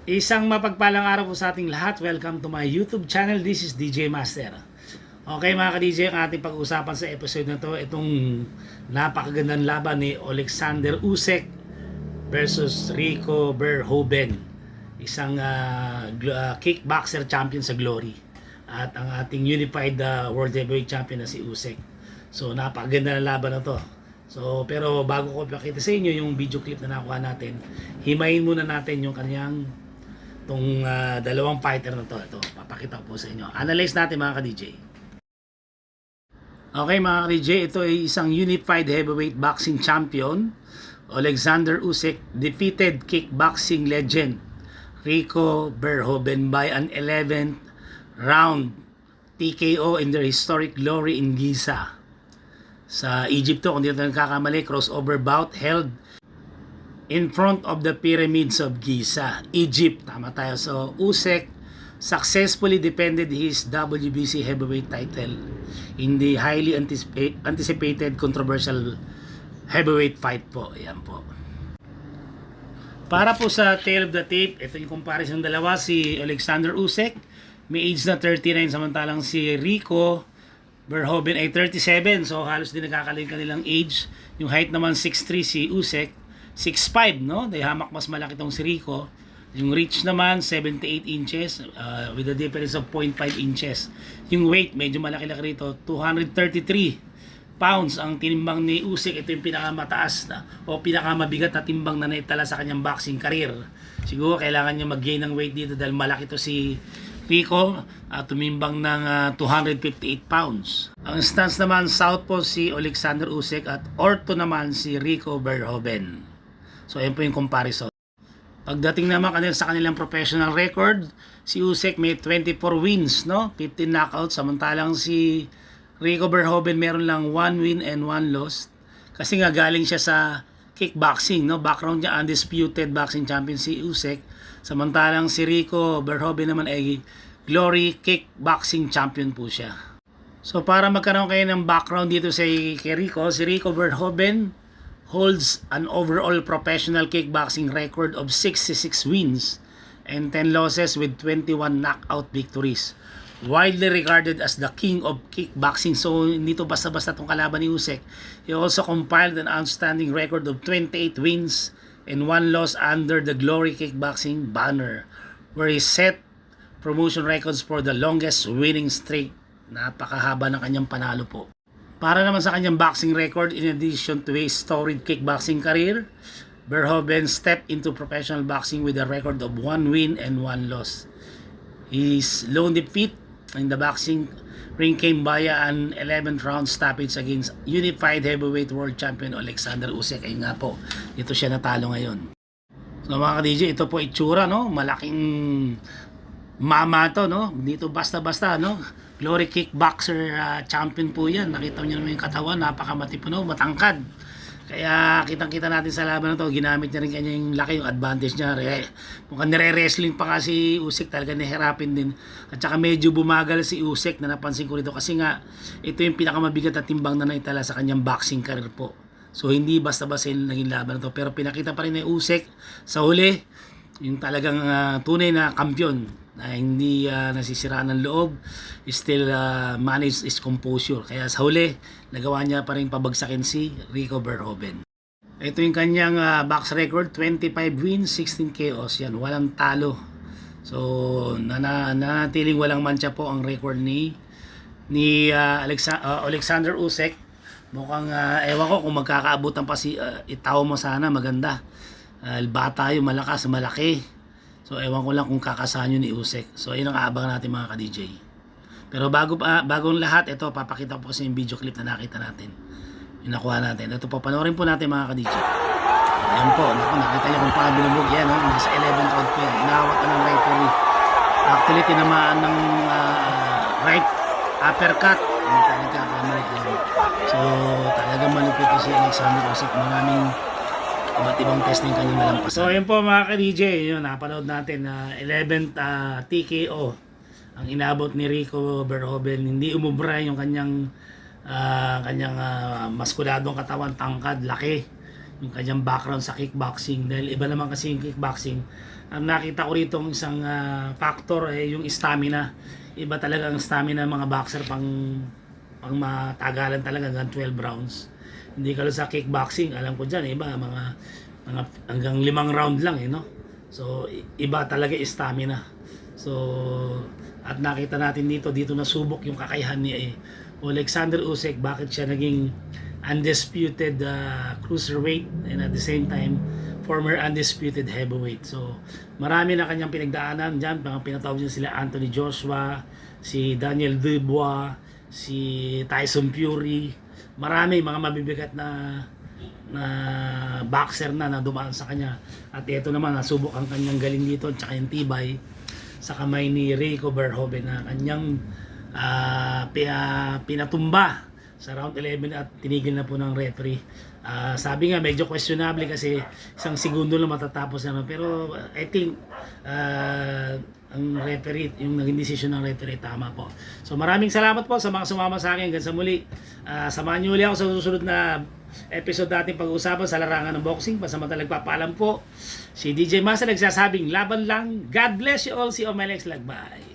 Isang mapagpalang araw po sa ating lahat. Welcome to my YouTube channel. This is DJ Master. Okay mga ka-DJ, ang ating pag-uusapan sa episode na to, itong napakagandang laban ni Alexander Usyk versus Rico Verhoeven. Isang kickboxer champion sa Glory. At ang ating unified world heavyweight champion na si Usyk. So napakaganda na laban na to. So pero bago ko ipakita sa inyo yung video clip na nakuha natin, himayin muna natin yung kanyang itong dalawang fighter na to. Ito, papakita ko po sa inyo. Analyze natin mga ka-DJ. Okay mga ka-DJ, ito ay isang unified heavyweight boxing champion. Alexander Usyk defeated kickboxing legend Rico Verhoeven by an 11th round TKO in their historic Glory in Giza. Sa Egypt to, kung di ito nagkakamali, crossover bout held in front of the pyramids of Giza, Egypt. Tama tayo. So, Usyk successfully defended his WBC heavyweight title in the highly anticipated controversial heavyweight fight po. Ayan po. Para po sa tail of the tape, ito yung comparison ng dalawa. Si Alexander Usyk, may age na 39, samantalang si Rico Verhoeven ay 37. So, halos din nagkakaling kanilang age. Yung height naman 6'3 si Usyk. 6'5", no? Dahil hamak mas malaki tong si Rico. Yung reach naman 78 inches with a difference of 0.5 inches. Yung weight medyo malaki-laki rito, 233 pounds ang tinimbang ni Usyk. Ito yung pinakamataas na o pinakamabigat na timbang na naitala sa kanyang boxing career. Siguro kailangan niya mag-gain ng weight dito dahil malaki to si Rico, tumimbang ng 258 pounds. Ang stance naman southpaw si Alexander Usyk at ortho naman si Rico Verhoeven. So, ayan po yung comparison. Pagdating naman sa kanilang professional record, si Usyk may 24 wins, no? 15 knockouts, samantalang si Rico Verhoeven meron lang 1 win and 1 loss. Kasi nga galing siya sa kickboxing, no? Background niya, undisputed boxing champion si Usyk. Samantalang si Rico Verhoeven naman ay Glory kickboxing champion po siya. So, para magkaroon kayo ng background dito si Rico, si Rico Verhoeven holds an overall professional kickboxing record of 66 wins and 10 losses with 21 knockout victories. Widely regarded as the king of kickboxing. So, hindi to basta-basta itong kalaban ni Usyk. He also compiled an outstanding record of 28 wins and 1 loss under the Glory Kickboxing banner, where he set promotion records for the longest winning streak. Napakahaba ng kanyang panalo po. Para naman sa kanyang boxing record, in addition to his storied kickboxing career, Verhoeven stepped into professional boxing with a record of 1 win and 1 loss. His lone defeat in the boxing ring came via an 11th round stoppage against unified heavyweight world champion Alexander Usyk. Ay nga po, dito siya natalo ngayon. So mga ka-DJ, ito po itsura, no? Malaking mama to, no? Dito basta-basta, no? Glory kickboxer champion po yan. Nakita niyo naman yung katawan, napakamatipano, matangkad. Kaya kitang-kita natin sa laban na to, ginamit niya rin kanya yung laki, yung advantage niya. Mukhang nire-wrestling pa nga si Usyk, talaga nahirapin din. At saka medyo bumagal si Usyk na napansin ko rito kasi nga ito yung pinakamabigat na timbang na naitala sa kanyang boxing career po. So hindi basta-basta yung naging laban na to. Pero pinakita pa rin ni Usyk sa huli, yung talagang tunay na kampiyon na hindi nasisiraan ng loob, still manage his composure. Kaya sa huli, nagawa niya pa rin pabagsakin si Rico Verhoeven. Ito yung kanyang box record, 25 wins, 16 KOs. Yan, walang talo. So, nanatiling walang mancha po ang record ni Alexander Usyk. Mukhang, ewan ko kung magkakaabutan pa si itaw mo sana, maganda. Bata yung malakas, malaki. So, ewan ko lang kung kakasahan yun ni Usyk. So, yun ang aabang natin mga ka-DJ. Pero bagong lahat, ito, papakita ko po sa yung video clip na nakita natin. Yung nakuha natin. Ito po, panoorin po natin mga ka-DJ. Ayan po, nakita niyo kung paano binubog yan. No? Nasa 11th round po yan. Inawat na ng referee. Actually, tinamaan ng right uppercut. Hindi tayo nagkakamali. So, talagang malupit ko si Alexander Usyk. Maraming iba't ibang test ng kanyang nalampasan. So yun po mga ka-DJ, yun, napanood natin na 11th TKO ang inabot ni Rico Verhoeven. Hindi umubra yung kanyang maskuladong katawan, tangkad, laki. Yung kanyang background sa kickboxing. Dahil iba naman kasi yung kickboxing, ang nakita ko rito ang isang factor yung stamina. Iba talaga ang stamina ng mga boxer pang matagalan talaga hanggang 12 rounds. Hindi ka sa kickboxing, alam ko dyan, iba mga hanggang 5 round lang no. So iba talaga stamina. So at nakita natin dito nasubok yung kakayahan ni Alexander Usyk, bakit siya naging undisputed cruiserweight and at the same time former undisputed heavyweight. So marami na kanyang pinagdaanan diyan, mga pinatawag niya sila Anthony Joshua, si Daniel Dubois, si Tyson Fury, marami mga mabibigat na boxer na dumaan sa kanya. At ito naman nasubok ang kanyang galing dito at saka yung tibay sa kamay ni Rico Verhoeven na kanyang pinatumba sa round 11 at tinigil na po ng referee. Sabi nga medyo questionable kasi isang segundo lang matatapos naman, pero I think ang referee, yung naging decision ng referee tama po. So maraming salamat po sa mga sumama sa akin hanggang sa muli. Samahan niyo ulit ako sa susunod na episode natin pag-uusapan sa larangan ng boxing. Pasamantalang nagpapaalam po si DJ Masa nagsasabing laban lang. God bless you all. See you on my next vlog. Bye.